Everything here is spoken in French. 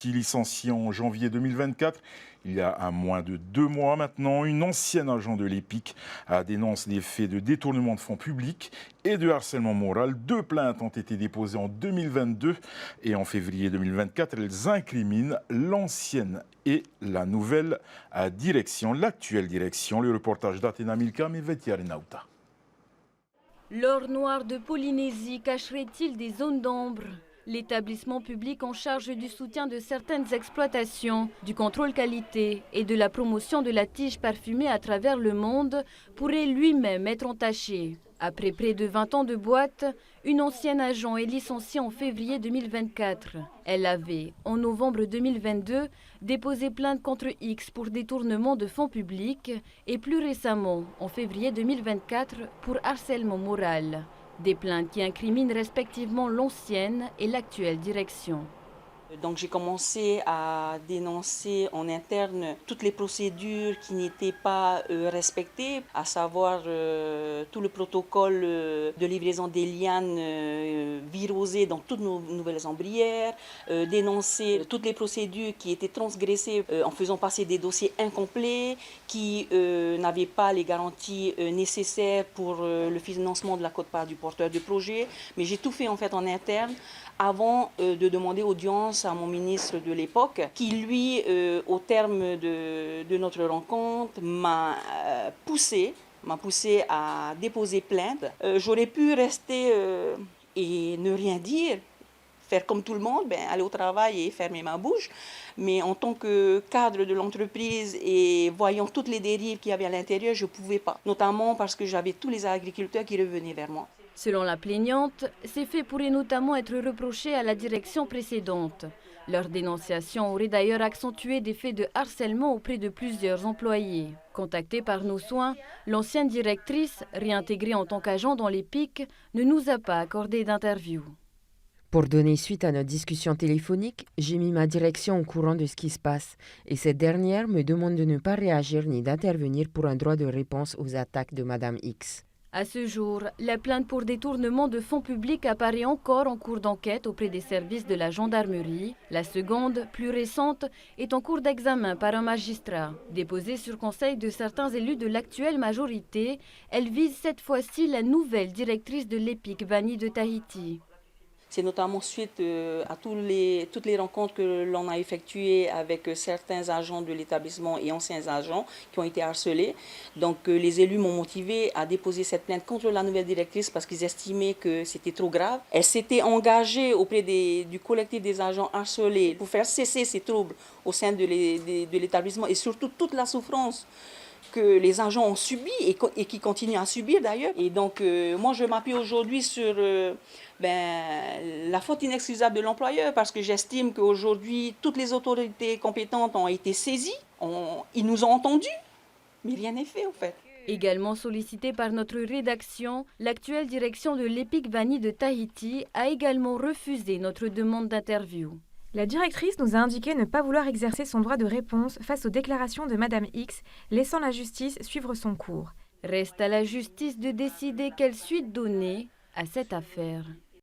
Licenciée en janvier 2024, il y a moins de 2 mois maintenant, une ancienne agent de l'EPIC dénonce des faits de détournement de fonds publics et de harcèlement moral. 2 plaintes ont été déposées en 2022 et en février 2024. Elles incriminent l'ancienne et la nouvelle direction, l'actuelle direction. Le reportage d'Athéna Milcam et Vetia Renauta. L'or noir de Polynésie cacherait-il des zones d'ombre? L'établissement public en charge du soutien de certaines exploitations, du contrôle qualité et de la promotion de la tige parfumée à travers le monde pourrait lui-même être entaché. Après près de 20 ans de boîte, une ancienne agent est licenciée en février 2024. Elle avait, en novembre 2022, déposé plainte contre X pour détournement de fonds publics et plus récemment, en février 2024, pour harcèlement moral. Des plaintes qui incriminent respectivement l'ancienne et l'actuelle direction. Donc j'ai commencé à dénoncer en interne toutes les procédures qui n'étaient pas respectées, à savoir tout le protocole de livraison des lianes virosées dans toutes nos nouvelles ombrières, dénoncer toutes les procédures qui étaient transgressées en faisant passer des dossiers incomplets, qui n'avaient pas les garanties nécessaires pour le financement de la quote-part du porteur de projet. Mais j'ai tout fait en fait en interne avant de demander audience à mon ministre de l'époque, qui lui, au terme de notre rencontre, m'a poussé à déposer plainte. J'aurais pu rester et ne rien dire, faire comme tout le monde, aller au travail et fermer ma bouche. Mais en tant que cadre de l'entreprise et voyant toutes les dérives qu'il y avait à l'intérieur, je ne pouvais pas. Notamment parce que j'avais tous les agriculteurs qui revenaient vers moi. Selon la plaignante, ces faits pourraient notamment être reprochés à la direction précédente. Leur dénonciation aurait d'ailleurs accentué des faits de harcèlement auprès de plusieurs employés. Contactée par nos soins, l'ancienne directrice, réintégrée en tant qu'agent dans l'EPIC, ne nous a pas accordé d'interview. Pour donner suite à notre discussion téléphonique, j'ai mis ma direction au courant de ce qui se passe et cette dernière me demande de ne pas réagir ni d'intervenir pour un droit de réponse aux attaques de Madame X. À ce jour, la plainte pour détournement de fonds publics apparaît encore en cours d'enquête auprès des services de la gendarmerie. La seconde, plus récente, est en cours d'examen par un magistrat. Déposée sur conseil de certains élus de l'actuelle majorité, elle vise cette fois-ci la nouvelle directrice de l'EPIC Vanille de Tahiti. C'est notamment suite à toutes les rencontres que l'on a effectuées avec certains agents de l'établissement et anciens agents qui ont été harcelés. Donc les élus m'ont motivé à déposer cette plainte contre la nouvelle directrice parce qu'ils estimaient que c'était trop grave. Elle s'était engagée auprès du collectif des agents harcelés pour faire cesser ces troubles au sein de l'établissement et surtout toute la souffrance que les agents ont subi et qui continuent à subir d'ailleurs. Et donc moi je m'appuie aujourd'hui sur la faute inexcusable de l'employeur parce que j'estime qu'aujourd'hui toutes les autorités compétentes ont été saisies, ils nous ont entendus, mais rien n'est fait en fait. Également sollicitée par notre rédaction, l'actuelle direction de l'EPIC Vanille de Tahiti a également refusé notre demande d'interview. La directrice nous a indiqué ne pas vouloir exercer son droit de réponse face aux déclarations de Madame X, laissant la justice suivre son cours. Reste à la justice de décider quelle suite donner à cette affaire.